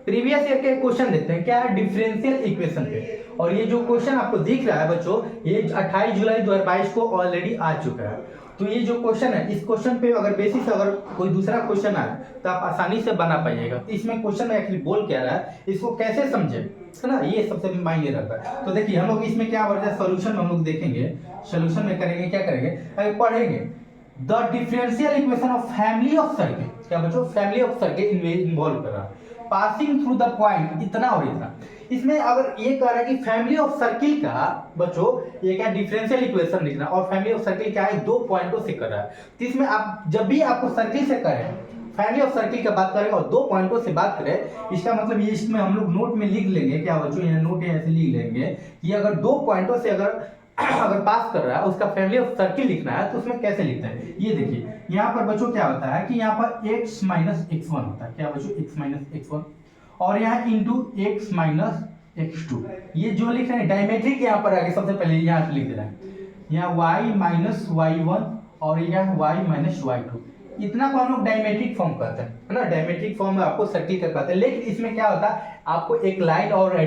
Previous year के question देखते हैं क्या है डिफरेंशियल इक्वेशन पे। और ये जो क्वेश्चन आपको दिख रहा है बच्चों, ये 28 जुलाई 2022 को ऑलरेडी आ चुका है। तो ये जो क्वेश्चन है, इस क्वेश्चन पे अगर बेसिस अगर कोई दूसरा क्वेश्चन आए तो आप आसानी से बना पाइएगा। तो इसमें क्वेश्चन में एक्चुअली बोल क्या रहा है, इसको कैसे समझे, है ना, ये सबसे मायने रखता है। तो देखिए हम लोग इसमें क्या हो रहा है, सोल्यूशन हम लोग देखेंगे, सोल्यूशन में करेंगे क्या करेंगे, अगर पढ़ेंगे the differential equation of family of circle. क्या बच्चों, फैमिली ऑफ सर्किल इन्वॉल्व कर रहा है, पासिंग थ्रू द पॉइंट इतना और इतना। इसमें अगर ये कह रहा है कि फैमिली ऑफ सर्किल का बच्चों ये क्या डिफरेंशियल इक्वेशन लिखना, और फैमिली ऑफ सर्किल क्या है, दो पॉइंटों से कर रहा है। तो इसमें आप जब भी आपको सर्किल से करें, फैमिली ऑफ सर्किल की बात करें और दो पॉइंटों से बात करें, इसका मतलब ये इसमें हम लोग नोट में लिख लेंगे क्या बच्चों, यहाँ नोट ऐसे लिख लेंगे कि अगर दो पॉइंटों से अगर पास कर रहा है उसका फैमिली ऑफ सर्किल लिखना है तो उसमें कैसे लिखते हैं। ये देखिए यहाँ पर बच्चों क्या होता है कि यहाँ पर x माइनस x1 होता है, क्या बच्चों x माइनस x1, और यहाँ इंटू x माइनस x2। ये जो लिख रहे हैं डायमेट्रिक, यहाँ पर आगे सबसे पहले यहाँ लिख दे रहे हैं, यहाँ y माइनस y1 और यहाँ y माइनस y2, इतना को हम लोग डायमेट्रिक फॉर्म कहते हैं, है ना, डायमेट्रिक फॉर्म में आपको सर्किल का कहते हैं। लेकिन इसमें क्या होता है, आपको एक लाइन और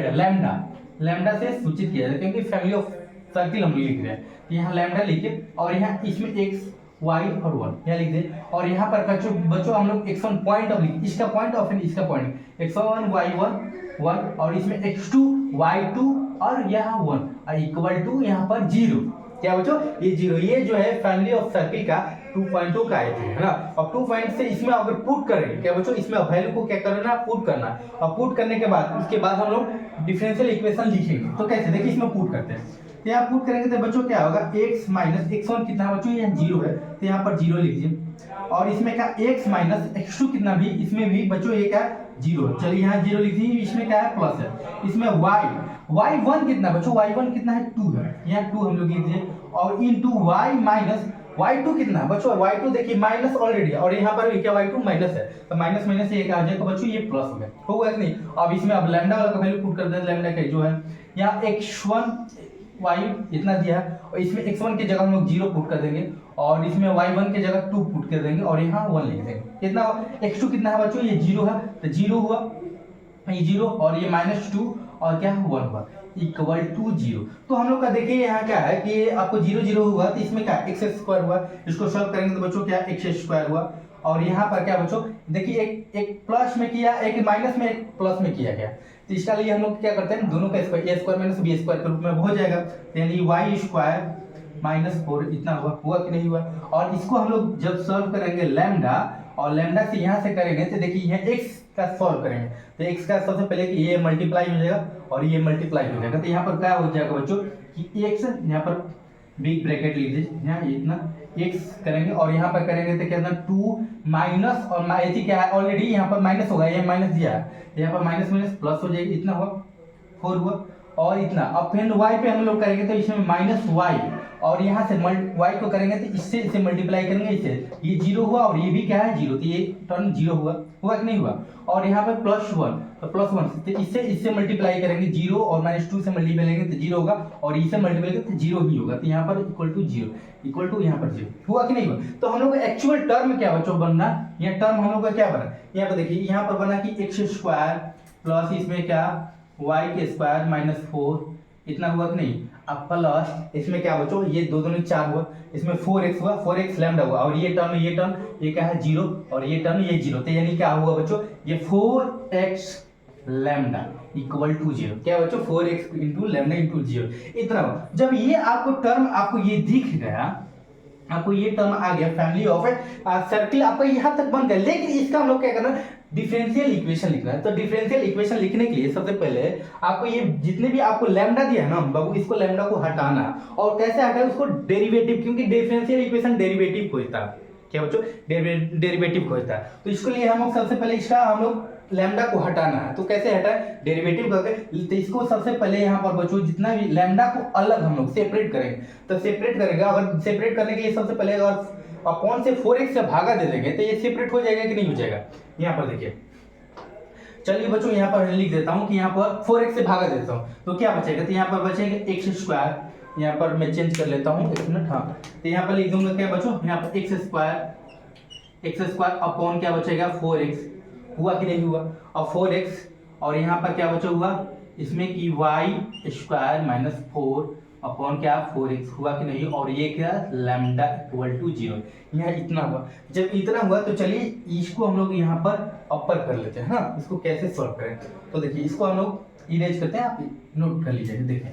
लैम्डा से सूचित किया जाता है, क्योंकि फैमिली ऑफ सर्किल हम लिख रहे हैं, यहाँ लैम्डा लिखे और यहाँ इसमें x y और 1 यहाँ लिख दे। और यहाँ पर बच्चों हम लोग x1 पॉइंट ऑफ लिखे, इसका पॉइंट ऑफ इसका पॉइंट x1 y1 1 और इसमें x2 y2 और यहाँ 1 इक्वल टू यहाँ पर 0। क्या बच्चों, ये 0, ये जो है फैमिली ऑफ सर्किल का 2 पॉइंटों का आए थे, है ना। और 2 पॉइंट से इसमें अगर पुट करेंगे क्या बच्चों, इसमें वैल्यू को क्या करना, पुट करना। और पुट करने के बाद उसके बाद हम लोग डिफरेंशियल इक्वेशन लिखेंगे। तो कैसे, देखिए इसमें पुट करते हैं, तो यहाँ पुट करेंगे तो बच्चों क्या होगा, x माइनस x1 कितना है बच्चों, यहाँ 0 है तो यहाँ पर 0 लीजिए। और इसमें क्या x माइनस x2 कितना भी, इसमें भी बच्चों ये क्या 0 है, चलिए यहाँ 0 लिख दीजिए। इसमें क्या है, प्लस है। इसमें y1 कितना बच्चों, y1 कितना है 2 है, यहाँ 2 हम लोग लिख दिए। और इंटू y माइनस y2 कितना है बच्चों, y2 देखिए माइनस ऑलरेडी है और यहाँ पर क्या y2 माइनस है, तो माइनस माइनस ये क्या आ जाएगा बच्चों, ये प्लस हो गया, होगा कि नहीं। अब इसमें अब लैम्डा वाला का वैल्यू पुट कर दें, लैम्डा का जो है यहाँ x1 y इतना दिया है, और इसमें x1 की जगह हम लोग 0 पुट कर देंगे और इसमें y1 की जगह 2 पुट कर देंगे और यहाँ 1 लिख देंगे। कितना x2 कितना है बच्चों, ये 0 है तो 0 हुआ, ये 0 और ये -2 और क्या 1 हुआ इक्वल टू 0। तो हम लोग का देखिए यहाँ क्या है कि आपको 0 0 हुआ तो इसमें क्या x स्क्वायर हुआ, इसको सॉल्व करेंगे तो बच्चों क्या x स्क्वायर हुआ। और यहाँ पर क्या बच्चों देखिए एक प्लस में किया, एक माइनस में, एक प्लस में किया गया। तो इसका लिए हम लोग क्या करते हैं, दोनों का square, a square minus b square के रूप में हो जाएगा, यानी y स्क्वायर माइनस 4 इतना हुआ कि नहीं हुआ। और इसको हम लोग जब सॉल्व करेंगे लैम्डा, और लैम्डा से यहाँ से करेंगे तो देखिए यहाँ x का सॉल्व करेंगे तो x का सबसे पहले कि ये मल्टीप्लाई हो जाएगा और ये मल्टीप्लाई हो जाएगा। तो यहाँ पर क्या हो जाएगा बच्चों कि x, यहाँ पर बिग ब्रैकेट लिख दीजिए, यहाँ इतना x करेंगे और यहाँ पर करेंगे तो क्या 2 माइनस और माइनस क्या है, ऑलरेडी यहाँ पर माइनस होगा, ये माइनस दिया है, यहाँ पर माइनस माइनस प्लस हो जाएगी, इतना हुआ 4 हुआ और इतना। अब फिर y पे हम लोग करेंगे तो इसमें माइनस y और यहाँ से y को करेंगे तो इससे इसे मल्टीप्लाई करेंगे, इससे ये 0 हुआ और ये भी क्या है 0, तो ये टर्म 0 हुआ कि नहीं हुआ। और यहाँ पे +1 तो +1 तो इससे मल्टीप्लाई करेंगे 0 और -2 से मल्टीप्लाई करेंगे तो 0 होगा और इससे मल्टीप्लाई करेंगे तो 0 ही होगा। तो यहाँ पर इक्वल टू 0 इक्वल टू यहाँ पर 0 हुआ कि नहीं हुआ। तो हम लोग का एक्चुअल टर्म क्या बच्चों बनना, यहाँ टर्म हम लोग का क्या बना, यहाँ पर देखिए यहाँ पर बना कि x स्क्वायर प्लस इसमें क्या y के स्क्वायर -4 इतना हुआ कि नहीं। अब प्लस इसमें क्या बच्चों ये दो दोनों 4 हुआ, इसमें 4x हुआ, 4x लैम्डा हुआ और ये टर्म ये क्या है 0 और ये टर्म ये 0। तो यानी क्या हुआ बच्चों, ये 4x लैम्डा इक्वल टू 0। क्या बच्चों 4x इंटू लैम्डा इंटू 0 इतना हुआ। जब ये आपको टर्म आपको ये दिख गया, आपको ये टर्म आ गया फैमिली ऑफ सर्किल, आपका यहाँ तक बन गया। लेकिन इसका हम लोग क्या करना, डिफरेंशियल इक्वेशन लिखना है। तो डिफरेंशियल इक्वेशन लिखने के लिए सबसे पहले आपको ये जितने भी आपको लैम्डा दिया है ना बाबू, इसको लैम्डा को हटाना और कैसे हटाए उसको डेरिवेटिव, क्योंकि डिफरेंशियल इक्वेशन डेरिवेटिव खोजता है। क्या बच्चों डेरिवेटिव खोजता है। तो इसके लिए हम लोग सबसे पहले इसका हम लोग लैम्डा को हटाना है। तो कैसे हटाए, डेरिवेटिव करके। तो इसको सबसे पहले यहाँ पर बच्चों जितना भी लैम्डा को अलग हम लोग सेपरेट करेंगे। तो सेपरेट करेंगे, अगर सेपरेट करने के लिए सबसे पहले अगर अपॉन से 4x से भागा दे देंगे तो ये सेपरेट हो जाएगा कि नहीं हो जाएगा। यहाँ पर देखिए, चलिए बच्चों यहाँ पर लिख देता हूँ कि यहाँ पर 4x से भागा देता हूँ तो क्या बचेगा, तो यहाँ पर बचेगा x स्क्वायर, यहाँ पर मैं चेंज कर लेता हूँ 1 मिनट, हाँ। तो यहाँ पर लिख दूंगा क्या बच्चों, यहाँ पर x स्क्वायर अपॉन क्या बचेगा 4x, हुआ कि नहीं हुआ। और 4x और यहाँ पर क्या बचा हुआ, इसमें कि वाई स्क्वायर माइनस 4 अपॉन क्या 4x हुआ कि नहीं, और ये क्या लैम्डा इक्वल टू 0, यहाँ इतना हुआ। जब इतना हुआ तो चलिए इसको हम लोग यहाँ पर अपर कर लेते हैं ना, इसको कैसे सॉल्व करें। तो देखिए इसको हम लोग इरेज करते हैं, आप नोट कर लीजिए। देखें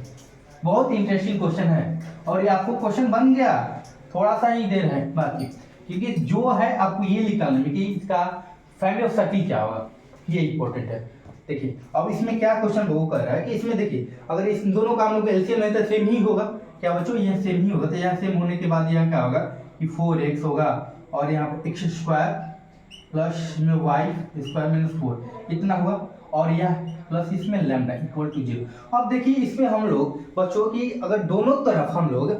बहुत इंटरेस्टिंग क्वेश्चन है, और ये आपको क्वेश्चन बन गया, थोड़ा सा ही देर है बाकी, क्योंकि जो है आपको ये निकालना है कि इसका फैमिली ऑफ सर्किल क्या होगा, ये इंपॉर्टेंट है। देखिए अब इसमें क्या क्वेश्चन वो कर रहा है कि इसमें देखिए अगर इस दोनों का हम लोग एलसीएम है तो सेम ही होगा, क्या बच्चों ये सेम ही होगा। तो यहाँ सेम होने के बाद यहाँ क्या होगा कि 4x होगा, और यहाँ पर एक्स स्क्वायर प्लस में वाई स्क्वायर माइनस 4 इतना हुआ, और यह प्लस इसमें लैम्डा इक्वल टू 0। अब देखिए इसमें हम लोग बच्चों की अगर दोनों तरफ हम लोग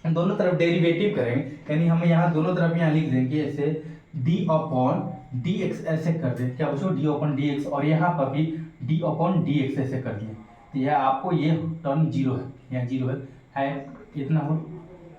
दोनों तरफ डेरिवेटिव करेंगे, यानी हम यहाँ दोनों तरफ यहाँ लिख देंगे ऐसे d अपॉन डी एक्स ऐसे कर दें, क्या बच्चों d अपॉन डी एक्स, और यहाँ पर भी d अपॉन डी एक्स ऐसे कर दिए। तो यह आपको ये टर्म 0 है, यहाँ 0 है इतना हो।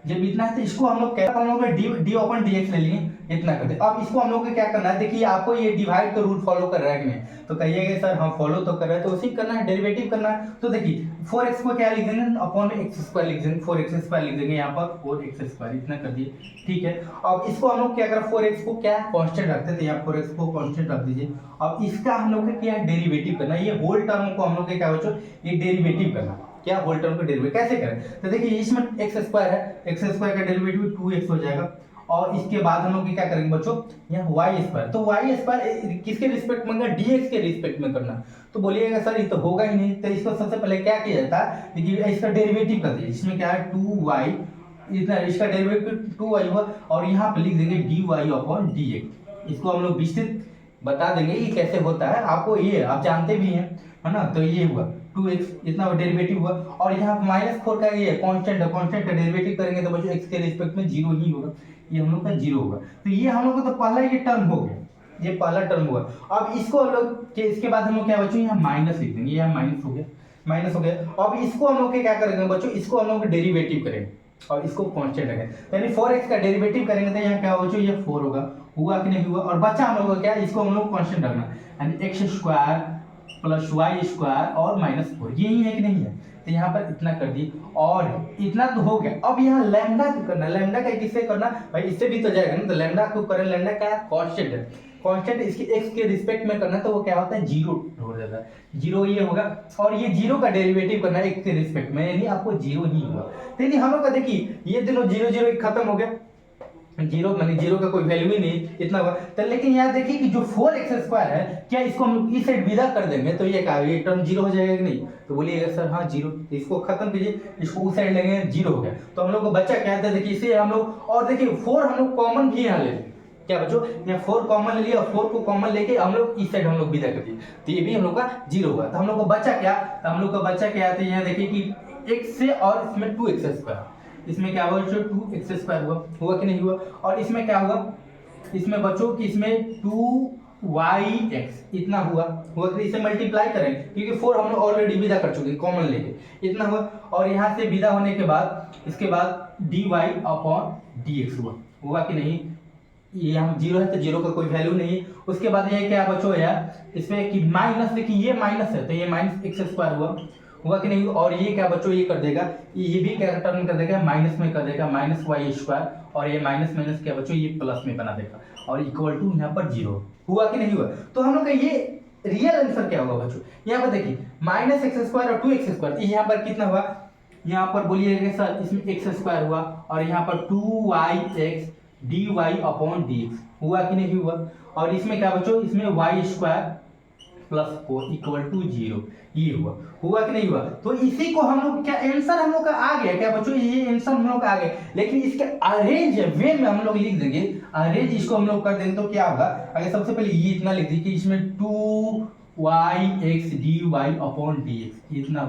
जब इतना है तो इसको हम लोग क्या, हम लोग डी अपॉन डी एक्स ले लिए, इतना कर दे। अब इसको हम लोग को क्या करना है, देखिए आपको ये डिवाइड का रूल फॉलो कर रहा है कि नहीं, तो कहिएगा सर हम फॉलो तो कर रहे हैं, तो उसी करना है, डेरिवेटिव करना है। तो देखिए 4x को क्या लिख देंगे अपॉन एक्स स्क्वायर लिख देंगे, 4x स्क्वायर लिख देंगे यहाँ पर 4x स्क्वायर इतना कर दिए, ठीक है। अब इसको हम लोग क्या करें, 4x को क्या कांस्टेंट रखते थे, यहाँ 4x को कांस्टेंट रख दीजिए। अब इसका हम लोग को क्या डेरिवेटिव करना है, ये होल टर्म को हम लोग क्या बच्चों ये डेरिवेटिव करना, क्या होल टर्म का डेरिवेटिव कैसे करें। तो देखिए इसमें एक्स स्क्वायर है, एक्स स्क्वायर का डेरिवेटिव 2x हो जाएगा, और इसके बाद हम लोग क्या करेंगे बच्चों यहाँ वाई स्क्वायर, तो वाई स्क्वायर किसके रिस्पेक्ट में करना, dx के रिस्पेक्ट में करना। तो बोलिएगा सर ये तो होगा ही नहीं, तो इसको सबसे पहले क्या किया जाता है, देखिए इसका डेरिवेटिव कर दीजिए। इसमें क्या है 2y इतना, इसका डेरिवेटिव 2y हुआ, और यहाँ पे लिख देंगे dy अपॉन dx। इसको हम लोग विस्तृत बता देंगे कि कैसे होता है, आपको ये आप जानते भी हैं है ना। तो ये हुआ 2x इतना डेरिवेटिव हुआ, और यहाँ -4 का ये कांस्टेंट है, कांस्टेंट का डेरिवेटिव करेंगे तो बच्चों x के रिस्पेक्ट में 0 ही होगा, ये हम लोग का 0 होगा। तो ये हम लोग को तो पहला ये टर्म हो गया, ये पहला टर्म हुआ। अब इसको हम लोग के इसके बाद हम लोग क्या बच्चों यहाँ माइनस लिख देंगे, यहाँ माइनस हो गया, माइनस हो गया। अब इसको हम लोग क्या करेंगे बच्चों, इसको हम लोग डेरिवेटिव करेंगे और इसको कांस्टेंट रखेंगे, यानी 4x का डेरिवेटिव करेंगे तो यहाँ क्या होगा बच्चों ये 4 होगा, हुआ कि नहीं हुआ। और बचा हम लोग को क्या, इसको हम लोग कांस्टेंट रखना, यानी x square plus y square और -4 यही है कि नहीं है। तो यहाँ पर इतना कर दी, और इतना तो हो गया। अब यहाँ लैम्डा को करना, लैम्डा का किससे करना भाई, इससे भी तो जाएगा ना, तो लैम्डा को करें, लैम्डा क्या कांस्टेंट है, कांस्टेंट इसके x के रिस्पेक्ट में करना, तो वो क्या होता है 0 हो जाता है, 0 ये होगा। और ये 0 का डेरिवेटिव करना है x के रिस्पेक्ट में, यानी आपको 0 ही हुआ। तो यानी हम लोग का देखिए ये दोनों 0 0 खत्म हो गया, 0 माने 0 का कोई वैल्यू ही नहीं, इतना हुआ। तो लेकिन यहाँ देखिए कि जो 4x स्क्वायर है, क्या इसको हम लोग इस साइड विदा कर देंगे तो ये क्या ये टर्म 0 हो जाएगा कि नहीं। तो बोलिएगा सर हाँ 0, इसको खत्म कीजिए, इसको उस साइड लेंगे 0 हो गया। तो हम लोग को बच्चा क्या था, देखिए इसे हम लोग, और देखिए 4 हम लोग कॉमन भी यहाँ ले लें, क्या बच्चों यहाँ 4 कॉमन ले लिया, और 4 को कॉमन लेके हम लोग इस साइड हम लोग विदा कर दिए, तो ये भी हम लोग का 0 हुआ। तो हम लोग को बच्चा क्या, तो हम लोग का बच्चा क्या आता है, यहाँ देखिए कि x से, और इसमें 2x स्क्वायर, इसमें क्या हुआ बच्चों 2x स्क्वायर हुआ कि नहीं हुआ। और इसमें क्या हुआ, इसमें बच्चों कि इसमें 2yx इतना हुआ कि इसे मल्टीप्लाई करें, क्योंकि 4 हम लोग ऑलरेडी विदा कर चुके कॉमन लेके, इतना हुआ। और यहाँ से विदा होने के बाद इसके बाद dy अपॉन dx हुआ कि नहीं। ये हम 0 है तो 0 का कोई वैल्यू नहीं। उसके बाद ये क्या बच्चों यार, इसमें कि माइनस, देखिए ये माइनस है तो ये -x स्क्वायर हुआ कि नहीं। और ये क्या बच्चों ये कर देगा, ये भी क्या टर्म कर देगा माइनस में कर देगा, -y स्क्वायर, और ये माइनस माइनस क्या बच्चों ये प्लस में बना देगा, और इक्वल टू यहाँ पर 0 हुआ कि नहीं हुआ। तो हम लोग का ये रियल आंसर क्या होगा बच्चों, यहाँ पर देखिए -x स्क्वायर और 2x स्क्वायर, यहाँ पर कितना हुआ, यहाँ पर बोलिएगा सर इसमें x स्क्वायर हुआ, और यहाँ पर 2yx dy अपॉन dx हुआ कि नहीं हुआ। और इसमें क्या बच्चों, इसमें y square plus 4 equal to 0 ये हुआ कि नहीं हुआ। तो इसी को हम लोग क्या आंसर हम लोग का आ गया, क्या बच्चों ये आंसर हम लोग का आ गया। लेकिन इसके अरेंज वे में हम लोग लिख देंगे, अरेंज इसको हम लोग कर देंगे तो क्या होगा, अगर सबसे पहले ये इतना लिख दीजिए कि इसमें 2yx dy अपॉन dx इतना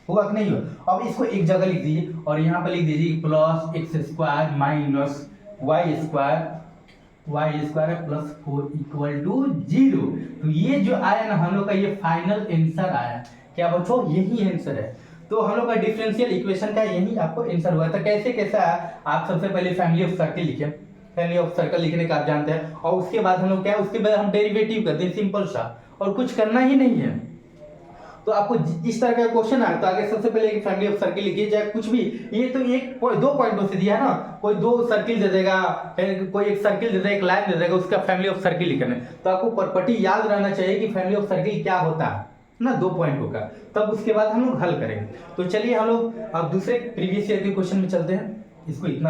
हुआ कि नहीं हुआ। अब इसको एक जगह लिख दीजिए, और यहाँ पे लिख दीजिए plus x square minus y square plus 4 equal to 0। तो ये जो आया ना हम लोग का ये फाइनल आंसर आया, क्या बच्चों यही आंसर है। तो हम लोग का डिफरेंशियल इक्वेशन का यही आपको आंसर हुआ था। कैसे कैसा है, आप सबसे पहले फैमिली ऑफ सर्कल लिखे, फैमिली ऑफ सर्कल लिखने का आप जानते हैं, और उसके बाद हम लोग क्या उसके बाद हम डेरिवेटिव करते हैं सिंपल सा, और कुछ करना ही नहीं है। तो आपको इस तरह का क्वेश्चन आए तो आगे सबसे पहले फैमिली ऑफ सर्किल लिखिए, चाहे कुछ भी, ये तो एक दो पॉइंटों से दिया है ना, कोई दो सर्किल दे देगा, कोई एक सर्किल दे देगा, एक लाइन दे देगा, उसका फैमिली ऑफ सर्किल लिखना है। तो आपको प्रॉपर्टी याद रहना चाहिए कि फैमिली ऑफ सर्किल क्या होता है ना, 2 पॉइंटों का, तब उसके बाद हम लोग हल करेंगे। तो चलिए हम लोग अब दूसरे प्रीवियस ईयर के क्वेश्चन में चलते हैं। इसको इतना